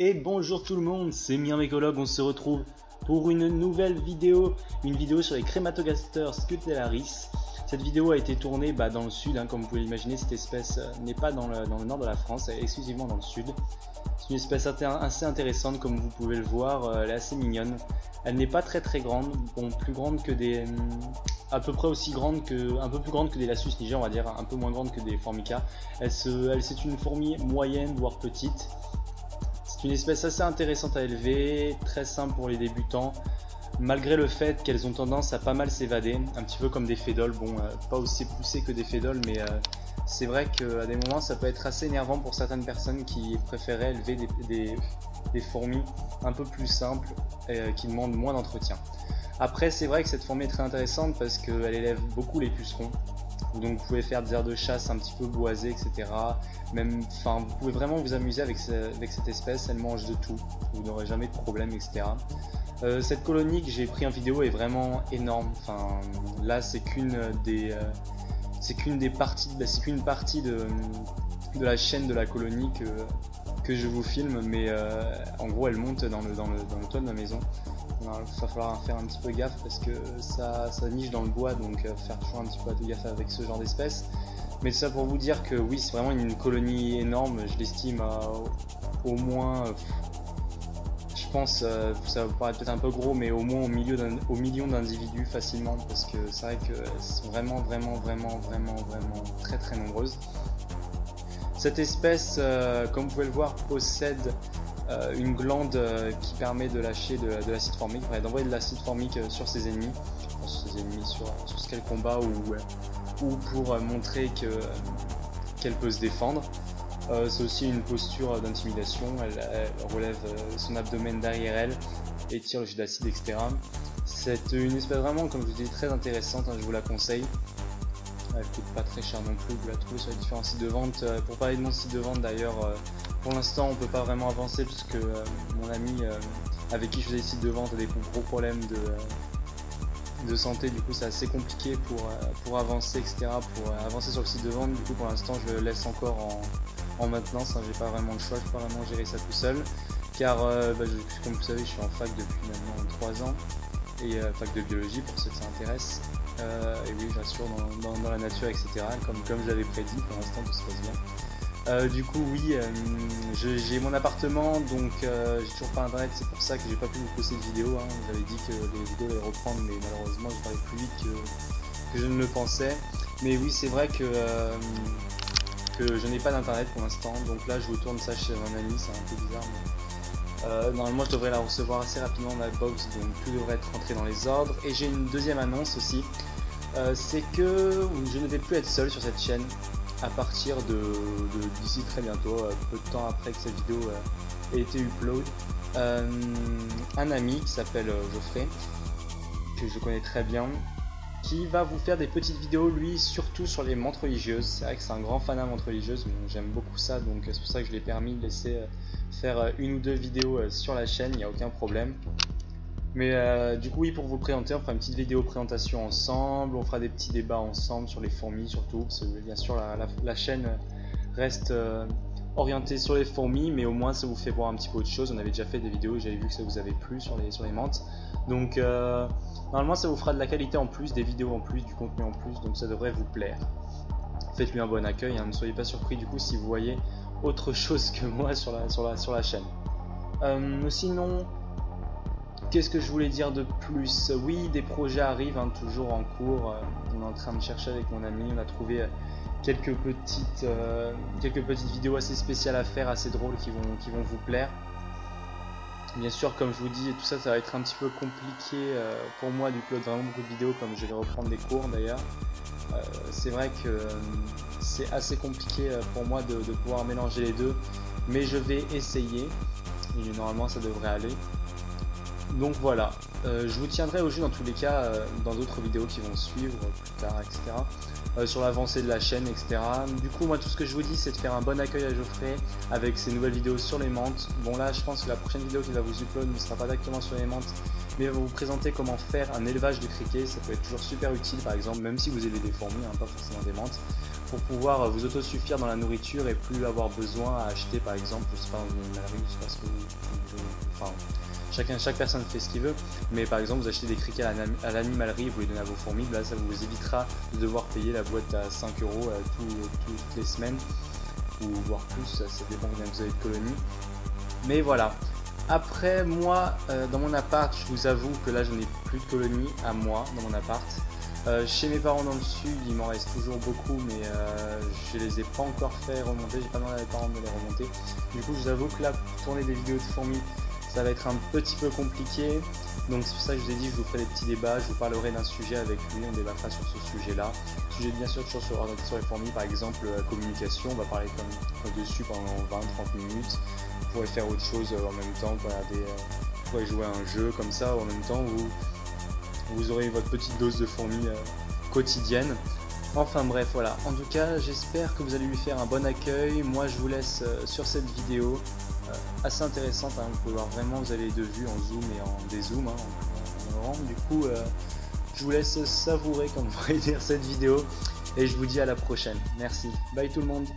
Et bonjour tout le monde, c'est Myrmécologue, on se retrouve pour une nouvelle vidéo, sur les Crématogasters scutellaris. Cette vidéo a été tournée dans le sud, comme vous pouvez l'imaginer. Cette espèce n'est pas dans le nord de la France, elle est exclusivement dans le sud. C'est une espèce assez intéressante, comme vous pouvez le voir, elle est assez mignonne. Elle n'est pas très grande, bon, plus grande que des... à peu près aussi grande que... un peu plus grande que des Lassus niger, on va dire, un peu moins grande que des Formica. C'est une fourmi moyenne, voire petite. C'est une espèce assez intéressante à élever, très simple pour les débutants, malgré le fait qu'elles ont tendance à pas mal s'évader, un petit peu comme des fédoles. Bon, pas aussi poussé que des fédoles, mais c'est vrai qu'à des moments ça peut être assez énervant pour certaines personnes qui préféraient élever des fourmis un peu plus simples et qui demandent moins d'entretien. Après, c'est vrai que cette fourmi est très intéressante parce qu'elle élève beaucoup les pucerons. Donc vous pouvez faire des aires de chasse un petit peu boisées, etc. Même, vous pouvez vraiment vous amuser avec cette espèce, elle mange de tout, vous n'aurez jamais de problème, etc. Cette colonie que j'ai pris en vidéo est vraiment énorme. Là c'est qu'une partie de la chaîne de la colonie que je vous filme, mais en gros elle monte dans le toit de ma maison. Il va falloir faire un petit peu gaffe parce que ça niche dans le bois, donc faire toujours un petit peu de gaffe avec ce genre d'espèce. Mais ça pour vous dire que oui, c'est vraiment une colonie énorme. Je l'estime à au moins, je pense, ça va paraître peut-être un peu gros, mais au moins au million d'individus facilement, parce que c'est vrai qu'elles sont vraiment très nombreuses. Cette espèce, comme vous pouvez le voir, possède une glande qui permet de lâcher de l'acide formique, d'envoyer de l'acide formique sur ses ennemis, sur ce qu'elle combat, ou pour montrer qu'elle peut se défendre. C'est aussi une posture d'intimidation, elle relève son abdomen derrière elle et tire le jet d'acide, etc. C'est une espèce vraiment, comme je vous dis, très intéressante, je vous la conseille. Elle coûte pas très cher non plus, vous la trouvez sur les différents sites de vente. Pour parler de mon site de vente d'ailleurs, pour l'instant on peut pas vraiment avancer puisque mon ami avec qui je faisais les sites de vente a des gros problèmes de santé. Du coup c'est assez compliqué pour avancer, etc. Pour avancer sur le site de vente. Du coup pour l'instant je le laisse encore en maintenance, j'ai pas vraiment le choix, je peux pas vraiment gérer ça tout seul. Car comme vous savez, je suis en fac depuis maintenant 3 ans, et fac de biologie pour ceux que ça intéresse. Et oui, j'assure dans la nature, etc. Comme je l'avais prédit, pour l'instant tout se passe bien. Du coup, oui, j'ai mon appartement, donc j'ai toujours pas internet, c'est pour ça que j'ai pas pu vous poster de vidéo. J'avais dit que les vidéos allaient reprendre, mais malheureusement je parlais plus vite que je ne le pensais. Mais oui, c'est vrai que je n'ai pas d'internet pour l'instant, donc là je vous tourne ça chez un ami, c'est un peu bizarre, mais normalement je devrais la recevoir assez rapidement ma box, donc tout devrait être rentré dans les ordres. Et j'ai une deuxième annonce aussi, c'est que je ne vais plus être seul sur cette chaîne à partir d'ici très bientôt, peu de temps après que cette vidéo ait été upload. Un ami qui s'appelle Geoffrey, que je connais très bien, qui va vous faire des petites vidéos, lui, surtout sur les menthes religieuses. C'est vrai que c'est un grand fan de menthes religieuses, j'aime beaucoup ça, donc c'est pour ça que je l'ai permis de laisser faire une ou deux vidéos sur la chaîne, il n'y a aucun problème. Mais du coup, oui, pour vous présenter, on fera une petite vidéo présentation ensemble, on fera des petits débats ensemble sur les fourmis surtout, parce que bien sûr la chaîne reste orientée sur les fourmis, mais au moins ça vous fait voir un petit peu autre chose. On avait déjà fait des vidéos et j'avais vu que ça vous avait plu sur les menthes. Donc normalement ça vous fera de la qualité en plus, des vidéos en plus, du contenu en plus, donc ça devrait vous plaire. Faites-lui un bon accueil, ne soyez pas surpris du coup si vous voyez autre chose que moi sur la chaîne. Sinon, qu'est-ce que je voulais dire de plus? Oui, des projets arrivent, toujours en cours. On est en train de chercher avec mon ami, on a trouvé quelques petites vidéos assez spéciales à faire, assez drôles, qui vont vous plaire. Bien sûr, comme je vous dis, tout ça va être un petit peu compliqué pour moi d'upload vraiment beaucoup de vidéos, comme je vais reprendre des cours d'ailleurs. C'est vrai que c'est assez compliqué pour moi de pouvoir mélanger les deux, mais je vais essayer et normalement ça devrait aller. Donc voilà, je vous tiendrai au jus dans tous les cas dans d'autres vidéos qui vont suivre plus tard, etc. Sur l'avancée de la chaîne, etc. Du coup, moi tout ce que je vous dis, c'est de faire un bon accueil à Geoffrey avec ses nouvelles vidéos sur les menthes. Bon là, je pense que la prochaine vidéo qu'il va vous upload ne sera pas directement sur les menthes, mais il va vous présenter comment faire un élevage de criquets. Ça peut être toujours super utile, par exemple, même si vous élevez des fourmis, pas forcément des menthes. pour pouvoir vous autosuffire dans la nourriture et plus avoir besoin à acheter par exemple, je sais pas, dans une animalerie, je sais pas ce que enfin, chaque personne fait ce qu'il veut, mais par exemple vous achetez des criquets à l'animalerie, vous les donnez à vos fourmis, là ça vous évitera de devoir payer la boîte à 5 € toutes les semaines, ou voire plus, ça dépend combien vous avez de colonies. Mais voilà. Après moi, dans mon appart, je vous avoue que là je n'ai plus de colonies à moi dans mon appart. Chez mes parents dans le sud, il m'en reste toujours beaucoup, mais je les ai pas encore fait remonter, j'ai pas demandé à mes parents de me les remonter. Du coup, je vous avoue que là, pour tourner des vidéos de fourmis, ça va être un petit peu compliqué. Donc c'est pour ça que je vous ai dit que je vous ferai des petits débats, je vous parlerai d'un sujet avec lui, on débattra sur ce sujet-là. Sujet bien sûr toujours sur les fourmis, par exemple la communication, on va parler comme dessus pendant 20-30 minutes. Vous pourrez faire autre chose en même temps, vous pourrez jouer à un jeu comme ça, en même temps vous aurez votre petite dose de fourmis quotidienne. Enfin bref, voilà. En tout cas, j'espère que vous allez lui faire un bon accueil. Moi, je vous laisse sur cette vidéo assez intéressante. Hein. Vous pouvez voir vraiment, vous avez les deux vues en zoom et en dézoom. Hein, en grand. Du coup, je vous laisse savourer, comme on pourrait dire, cette vidéo. Et je vous dis à la prochaine. Merci. Bye tout le monde.